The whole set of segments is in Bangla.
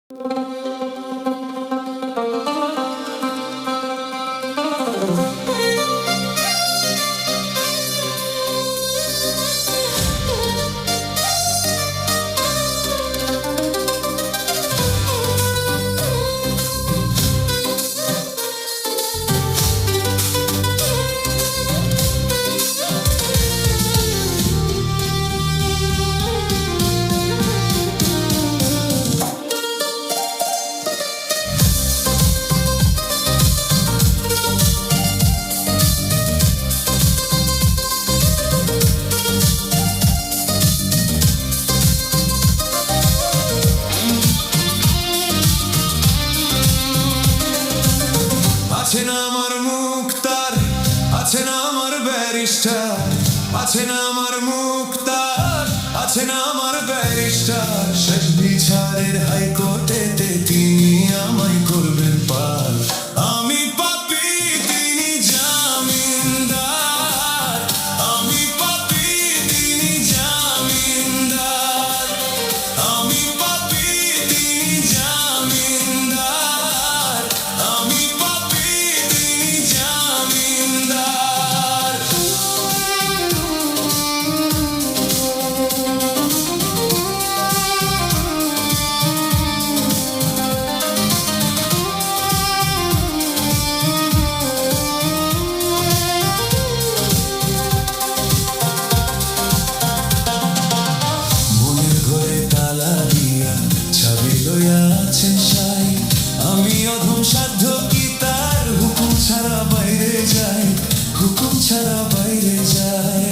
আছে না আমার মুক্তার, আছে না আমার ব্যারিস্টার, আছে না আমার মুক্তার, আছে না আমার ব্যারিস্টার। শেষ বিচারের হাইকোর্টেতে তিনি আমায় করবেন পার। আমি পাপী, তিনি জামিনদার। আমি পাপী, তিনি জামিনদার। আমি পাপী, তিনি জামিনদার। আমি পাপী, তিনি জামিনদার। মনের ঘরে তালা দিয়া চাবি লইয়া আছেন সাই। আমি অধম সাধ্য কি তার হুকুম ছাড়া বাইরে যাই, হুকুম ছাড়া বাইরে যাই।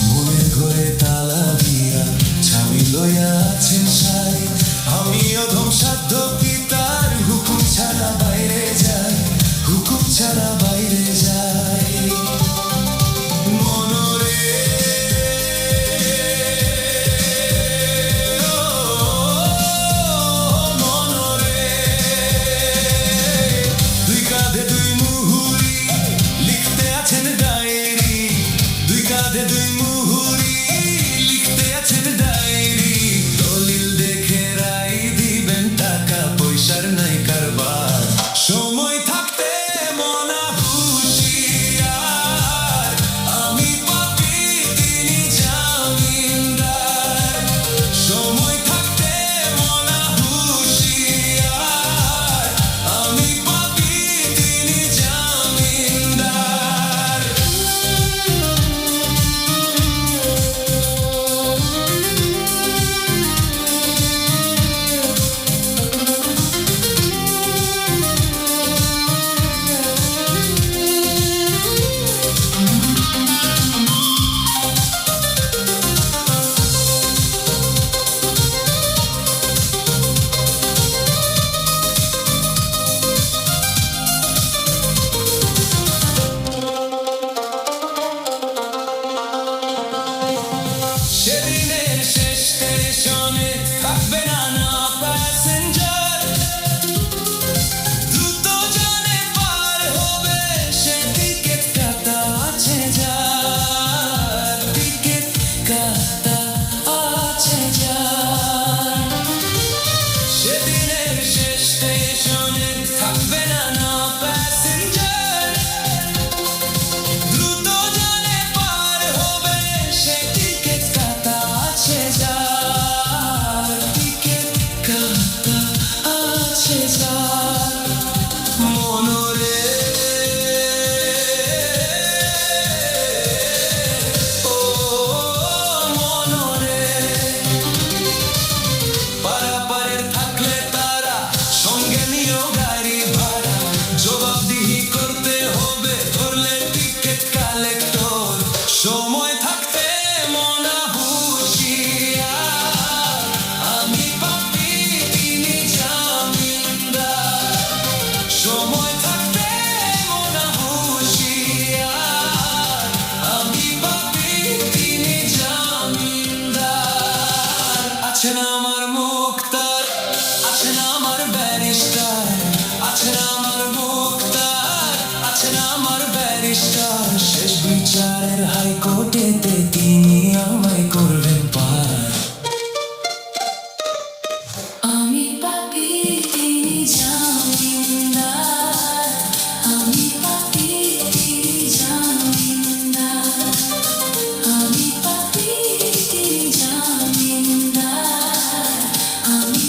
মনের ঘরে তালা দিয়া চাবি লইয়া আছেন সাই। আমি অধম সাধ্য কি তার হুকুম ছাড়া বাইরে যাই, হুকুম ছাড়া বাইরে যাই। মনরে মনরে দুই কাঁধে দুই মুহুরি লিখতে আছেন ডায়েরি। দুই কাঁধে দুই মুহুরি লিখতে আছেন ডায়েরি। দলিল দেখে রায় দিবেন, টাকা পয়সার নাই কারবার। সময় থাকতে মনা হুঁশিয়ার। আমি পাপী, তিনি জামিনদার। সময় থাকতে মনা হুঁশিয়ার। আমি পাপী, তিনি জামিনদার। সেদিনের শেষ স্টেশনে থাকবে না না প্যাসেঞ্জার। দ্রুত জানে পার হবে সে টিকিট কাটা আছে যার, টিকিট কাটা আছে যার। সেদিনের শেষ স্টেশনে থাকবে না না প্যাসেঞ্জার। দ্রুত জানে পার হবে সে টিকিট কাটা আছে যার, টিকিট আমি